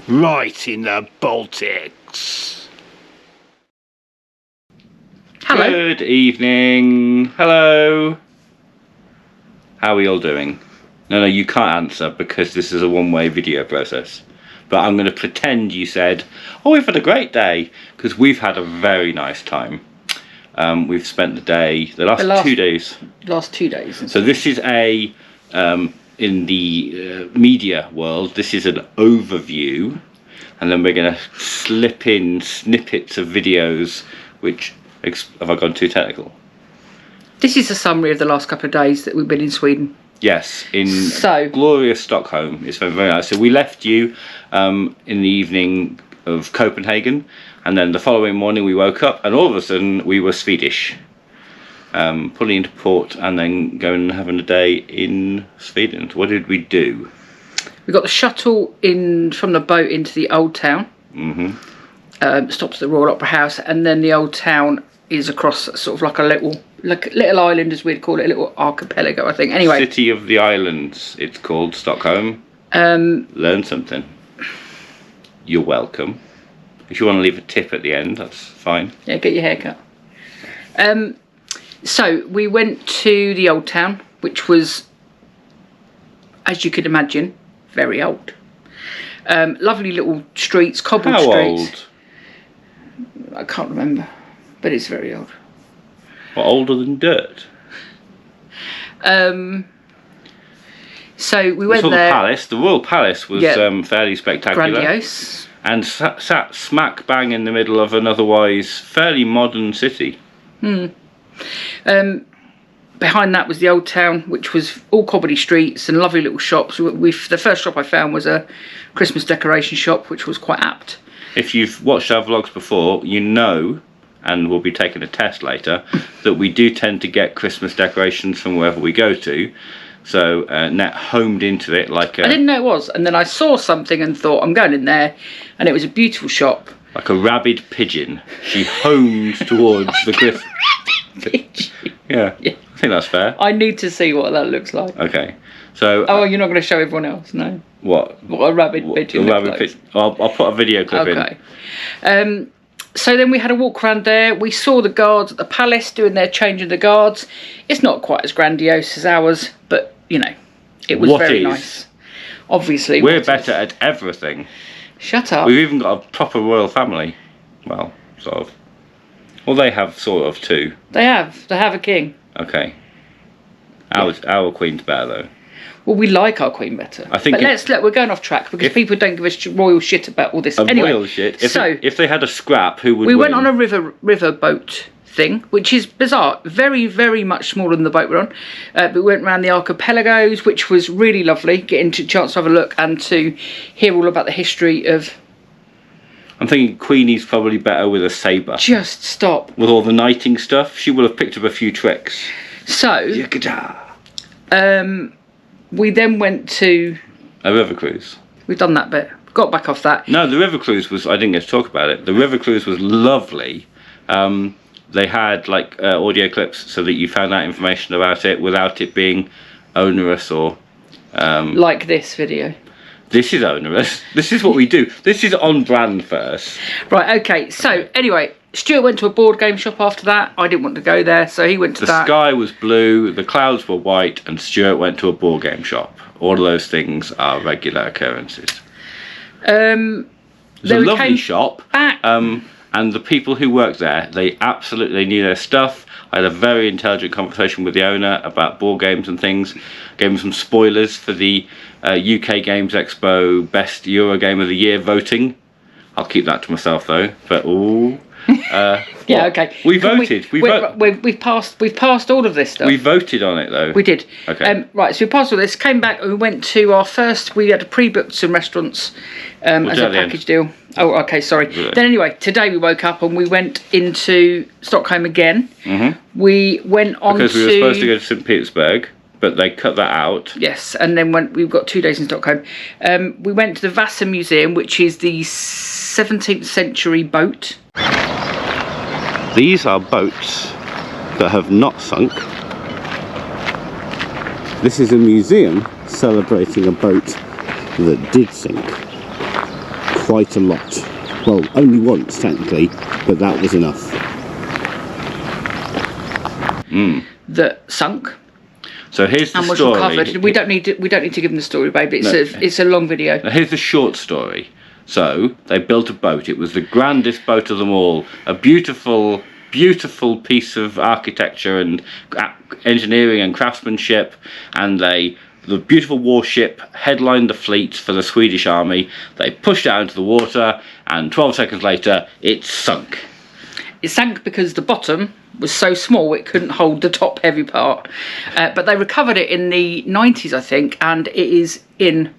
right in the Baltics. Hello. Good evening. Hello. How are we all doing? No, you can't answer because this is a one-way video process. But I'm going to pretend you said, oh, we've had a great day, because we've had a very nice time. We've spent the day, the last 2 days. Last 2 days. So this is a, in the media world, this is an overview. And then we're going to slip in snippets of videos, which, have I gone too technical? This is a summary of the last couple of days that we've been in Sweden. Yes, in glorious Stockholm. It's been very nice. So we left you in the evening of Copenhagen, and then the following morning we woke up, and all of a sudden we were Swedish, pulling into port, and then going and having a day in Sweden. What did we do? We got the shuttle in from the boat into the old town. Stops at the Royal Opera House, and then the old town is across sort of like a little island, as we'd call it, a little archipelago, I think. Anyway, City of the Islands, it's called, Stockholm. Learn something. You're welcome. If you want to leave a tip at the end, that's fine. Yeah, get your hair cut. So we went to the old town, which was, as you could imagine, very old. Lovely little streets, cobbled streets. How old? I can't remember, but it's very old. Well, older than dirt. So we went there. The palace. The royal palace was fairly spectacular. Grandiose. And sat smack bang in the middle of an otherwise fairly modern city. Behind that was the old town, which was all cobbledy streets and lovely little shops. The first shop I found was a Christmas decoration shop, which was quite apt. If you've watched our vlogs before, you know, and we'll be taking a test later, that we do tend to get Christmas decorations from wherever we go to. So Nat homed into it like a... I didn't know it was, and then I saw something and thought, I'm going in there, and it was a beautiful shop. Like a rabid pigeon. She homed towards the Christmas... Yeah, I think that's fair. I need to see what that looks like. Okay, so... Oh, you're not going to show everyone else, no? What? What a rabid pigeon looks like. Pigeon. I'll put a video clip in. Okay. So then we had a walk around there. We saw the guards at the palace doing their change of the guards. It's not quite as grandiose as ours, but, you know, it was very nice. Obviously. We're better at everything. Shut up. We've even got a proper royal family. Well, sort of. Well, they have sort of too. They have a king. Okay. Our queen's better though. Well, we like our queen better. I think. But we're going off track because people don't give us royal shit about all this. Anyway, royal shit. If they had a scrap, who would? We went on a river boat thing, which is bizarre. Very, very much smaller than the boat we're on. But we went around the archipelagos, which was really lovely. Getting a chance to have a look and to hear all about the history of. I'm thinking Queenie's probably better with a sabre. Just stop. With all the knighting stuff, she will have picked up a few tricks. So, we then went to... A river cruise. We've done that bit. Got back off that. No, the river cruise was... I didn't get to talk about it. The river cruise was lovely. They had like audio clips so that you found out information about it without it being onerous or... like this video. This is onerous. This is what we do. This is on brand first. Right, okay. So, anyway, Stuart went to a board game shop after that. I didn't want to go there, so he went to that. The sky was blue, the clouds were white, and Stuart went to a board game shop. All of those things are regular occurrences. It was a lovely shop. And the people who worked there, they absolutely knew their stuff. I had a very intelligent conversation with the owner about board games and things. Gave him some spoilers for the UK Games Expo Best Euro Game of the Year voting. I'll keep that to myself though. But yeah, okay. We voted. We've passed all of this stuff. We voted on it though. We did. Okay. Right, so we passed all this. Came back and we went to our first. We had pre-booked some restaurants as a package deal. Oh, okay, sorry. Really? Then anyway, today we woke up and we went into Stockholm again. We went on because we were supposed to go to St. Petersburg, but they cut that out. Yes, and then we've got 2 days in Stockholm. We went to the Vasa Museum, which is the 17th century boat. These are boats that have not sunk. This is a museum celebrating a boat that did sink. quite a lot. Well, only once technically, but that was enough. That sunk. So here's the and was story. recovered. We don't need to give them the story, babe. It's a long video. Now here's the short story. So they built a boat. It was the grandest boat of them all. A beautiful, beautiful piece of architecture and engineering and craftsmanship. And the beautiful warship headlined the fleet for the Swedish army. They pushed it out into the water, and 12 seconds later, it sunk. It sank because the bottom was so small it couldn't hold the top heavy part. But they recovered it in the 90s, I think, and it is in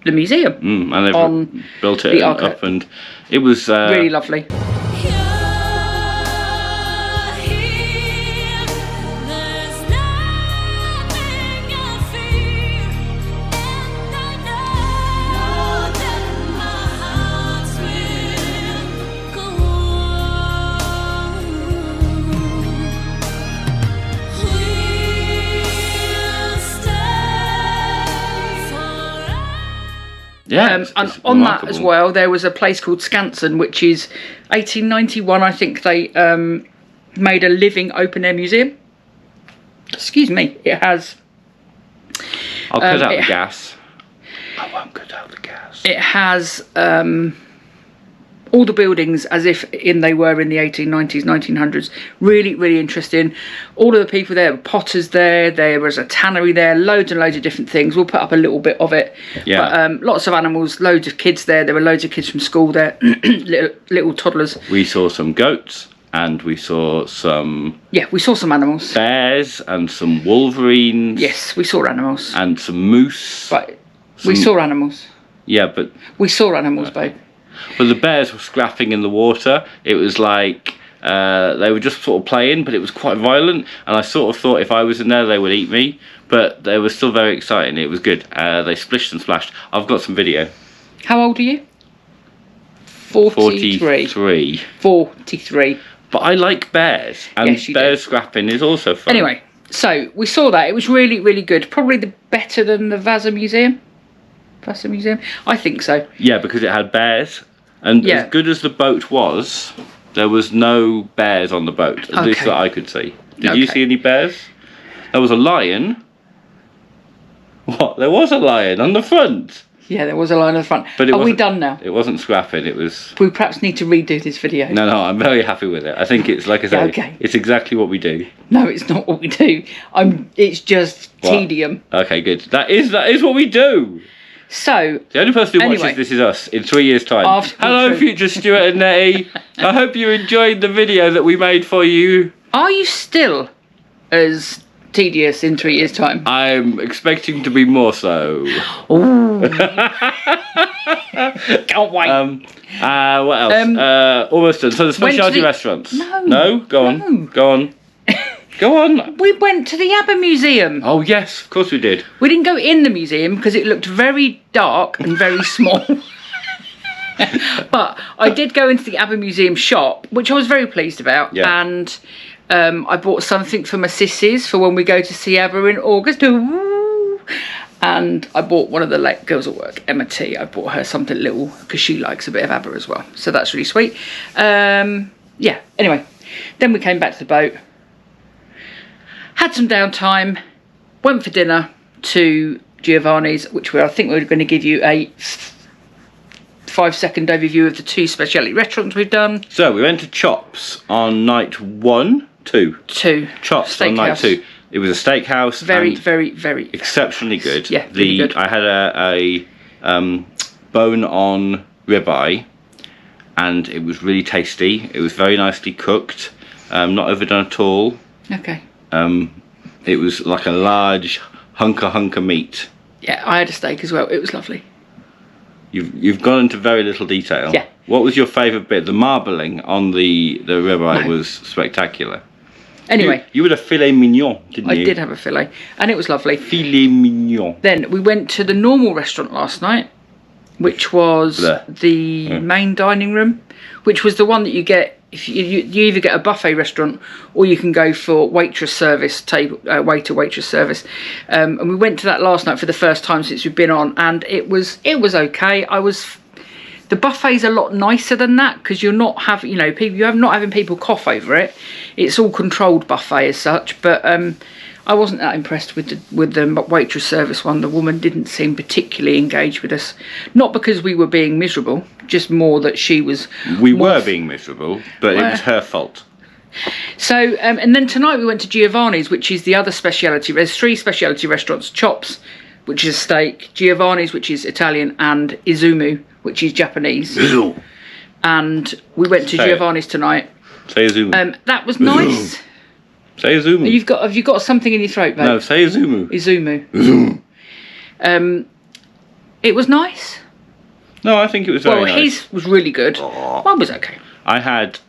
the museum. And they've built it up, and it was really lovely. Yeah, and on remarkable. That as well, there was a place called Skansen, which is 1891. I think they made a living open air museum. Excuse me. It has. I'll cut out the gas. I won't cut out the gas. It has all the buildings as if they were in the 1890s, 1900s. Really, really interesting. All of the people there, potters there was a tannery there, loads and loads of different things. We'll put up a little bit of it. Yeah. But lots of animals, loads of kids there. There were loads of kids from school there, little toddlers. We saw some goats, and we saw some... Yeah, we saw some animals. Bears and some wolverines. Yes, we saw animals. And some moose. Right. We saw animals. Yeah, but... We saw animals, babe. But the bears were scrapping in the water. It was like they were just sort of playing, but it was quite violent. And I sort of thought if I was in there, they would eat me. But they were still very exciting. It was good. They splished and splashed. I've got some video. How old are you? 43. 43. But I like bears. And yes, bears scrapping is also fun. Anyway, so we saw that. It was really, really good. Probably better than the Vasa Museum. I think so. Yeah, because it had bears. And as good as the boat was, there was no bears on the boat. At least that I could see. Did you see any bears? There was a lion. What? There was a lion on the front. Yeah, there was a lion on the front. But are we done now? It wasn't scrapping. It was... We perhaps need to redo this video. No, I'm very happy with it. I think it's, like I say, it's exactly what we do. No, it's not what we do. It's just tedium. Okay, good. That is what we do. So the only person who watches this is us in 3 years' time. Hello, future Stuart and Nettie. I hope you enjoyed the video that we made for you. Are you still as tedious in 3 years' time? I'm expecting to be more so. Ooh. Can't wait. What else? Almost done. So the specialty restaurants. No. Go on. Go on. Go on. We went to the ABBA Museum. Oh, yes, of course we did. We didn't go in the museum because it looked very dark and very small. But I did go into the ABBA Museum shop, which I was very pleased about. Yeah. And I bought something for my sissies for when we go to see ABBA in August. Ooh. And I bought one of the late girls at work, Emma T. I bought her something little because she likes a bit of ABBA as well. So that's really sweet. Yeah, anyway. Then we came back to the boat. Had some downtime, went for dinner to Giovanni's, which I think we're going to give you a 5-second overview of the 2 specialty restaurants we've done. So we went to Chops on night 2. Chops steakhouse. On night 2. It was a steakhouse. Very, very, very exceptionally good. Yeah, really good. I had a bone-on ribeye, and it was really tasty. It was very nicely cooked, not overdone at all. Okay. It was like a large hunker meat. Yeah, I had a steak as well. It was lovely. You've gone into very little detail. Yeah. What was your favourite bit? The marbling on the ribeye was spectacular. Anyway. You had a filet mignon, didn't you? I did have a filet, and it was lovely. Filet mignon. Then we went to the normal restaurant last night, which was the main dining room, which was the one that you get. If you either get a buffet restaurant or you can go for waitress service, waitress service, and we went to that last night for the first time since we've been on, and it was okay. The buffet's a lot nicer than that because you're not having, you're not having people cough over it. It's all controlled buffet as such. But I wasn't that impressed with the waitress service one. The woman didn't seem particularly engaged with us. Not because we were being miserable, just more that she was. We were being miserable, but it was her fault. So, and then tonight we went to Giovanni's, which is the other speciality. There's 3 speciality restaurants: Chops, which is a steak; Giovanni's, which is Italian; and Izumu, which is Japanese. And we went to Giovanni's tonight. Say Izumu. That was nice. Say Izumu. Have you got something in your throat, babe? No, say Izumu. Izumu. It was nice. No, I think it was very nice. Well, his was really good. Mine was okay. I had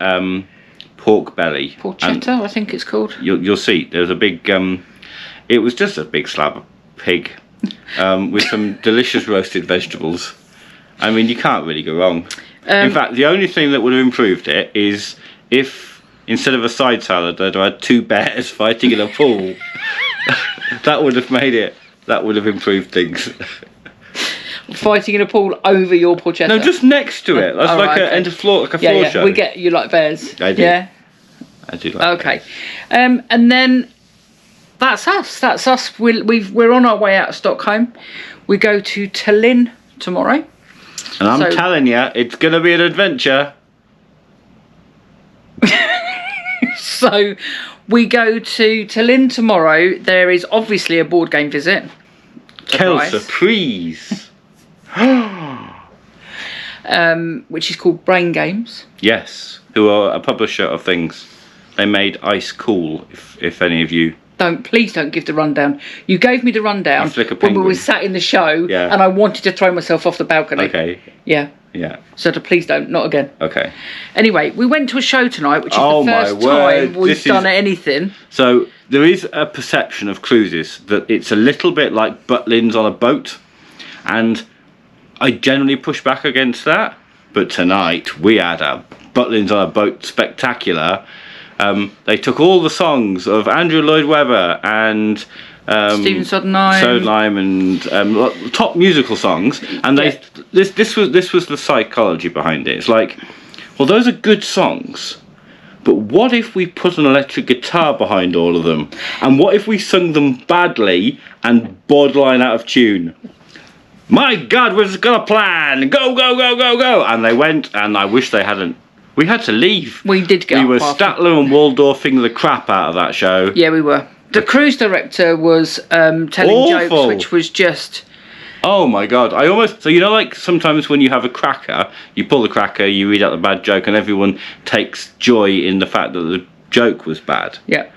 pork belly. Porchetta, I think it's called. You'll see. There was a big. It was just a big slab of pig with some delicious roasted vegetables. I mean, you can't really go wrong. In fact, the only thing that would have improved it is if instead of a side salad, they'd had 2 bears fighting in a pool. That would have made it. That would have improved things. Fighting in a pool over your porchetta? No, just next to it. That's like a floor show. We get you like bears. I do. Yeah. I do like bears. And then that's us. That's us. We're on our way out of Stockholm. We go to Tallinn tomorrow. And I'm telling you, it's going to be an adventure. So we go to Tallinn tomorrow. There is obviously a board game visit. Quelle surprise! Which is called Brain Games. Yes, who are a publisher of things. They made Ice Cool, if any of you... Please don't give the rundown. You gave me the rundown when we were sat in the show, and I wanted to throw myself off the balcony. Okay. Yeah. So please don't, not again. Okay. Anyway, we went to a show tonight, which is the first time we've done anything. So there is a perception of cruises that it's a little bit like Butlins on a boat, and I generally push back against that. But tonight we had a Butlins on a boat spectacular. They took all the songs of Andrew Lloyd Webber and Stephen Sondheim and top musical songs, and this was the psychology behind it. It's like, well, those are good songs, but what if we put an electric guitar behind all of them, and what if we sung them badly and borderline out of tune? My God, we've got a plan! Go, go, go, go, go! And they went, and I wish they hadn't. We had to leave. We did get. We were Statler and Waldorfing the crap out of that show. Yeah, we were. The cruise director was telling jokes, which was just... Oh my God. So like sometimes when you have a cracker, you pull the cracker, you read out the bad joke, and everyone takes joy in the fact that the joke was bad. Yeah.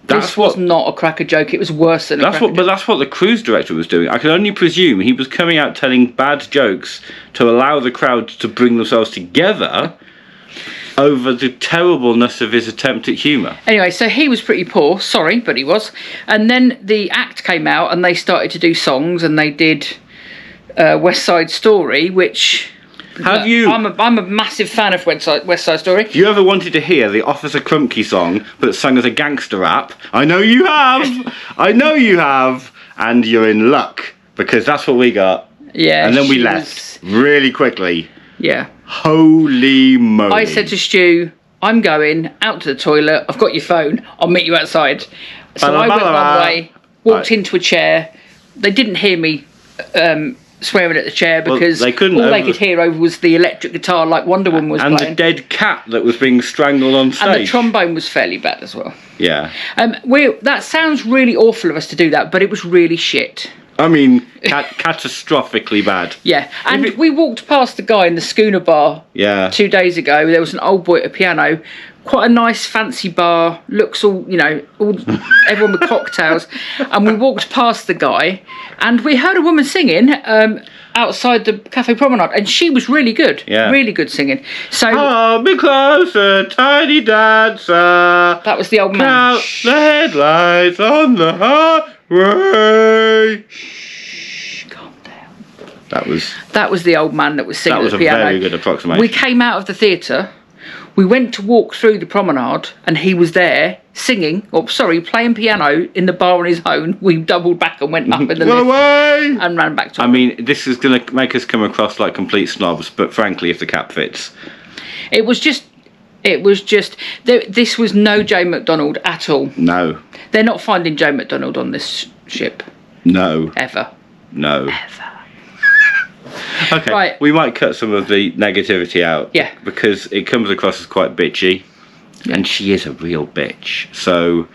This was not a cracker joke, it was worse than a cracker joke. But that's what the cruise director was doing. I can only presume he was coming out telling bad jokes to allow the crowd to bring themselves together over the terribleness of his attempt at humour. Anyway, so he was pretty poor, sorry, but he was. And then the act came out and they started to do songs, and they did West Side Story, which... I'm a massive fan of West Side Story. If you ever wanted to hear the Officer Crumpkey song, but sung as a gangster rap, I know you have! I know you have! And you're in luck, because that's what we got. Yeah. And then we left really quickly. Yeah. Holy moly. I said to Stu, I'm going out to the toilet, I've got your phone, I'll meet you outside. So I went one way, walked into a chair. They didn't hear me swearing at the chair because they couldn't. All they could hear over was the electric guitar like Wonder Woman was playing. And the dead cat that was being strangled on stage. And the trombone was fairly bad as well. Yeah. That sounds really awful of us to do that, but it was really shit. I mean, catastrophically bad. Yeah, and we walked past the guy in the Schooner Bar 2 days ago. There was an old boy at a piano, quite a nice fancy bar, looks all, everyone with cocktails. And we walked past the guy and we heard a woman singing outside the Cafe Promenade, and she was really good. Yeah. Really good singing. So, oh, be closer, tiny dancer. That was the old man. Count the headlights on the highway. Shh, calm down. That was the old man that was singing at the piano. That was a very good approximation. We came out of the theatre. We went to walk through the promenade and he was there singing, playing piano in the bar on his own. We doubled back and went up in the lift away! and ran back to I mean, this is going to make us come across like complete snobs, but frankly, if the cap fits. It was just, this was no Joe McDonald at all. No. They're not finding Joe McDonald on this ship. No. Ever. No. Ever. Okay, right. We might cut some of the negativity out. Yeah. Because it comes across as quite bitchy. Yeah. And she is a real bitch. So,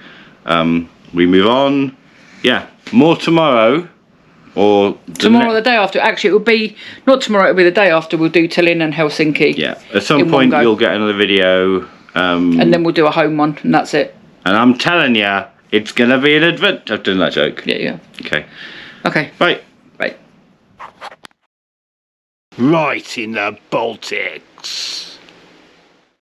we move on. Yeah, more tomorrow. Or tomorrow or the day after. Actually, it will be, not tomorrow, it'll be the day after. We'll do Tallinn and Helsinki. Yeah, at some point you'll get another video. And then we'll do a home one, and that's it. And I'm telling you, it's going to be an adventure. I've done that joke. Yeah. Okay. Okay. Bye. Bye. Right in the Baltics.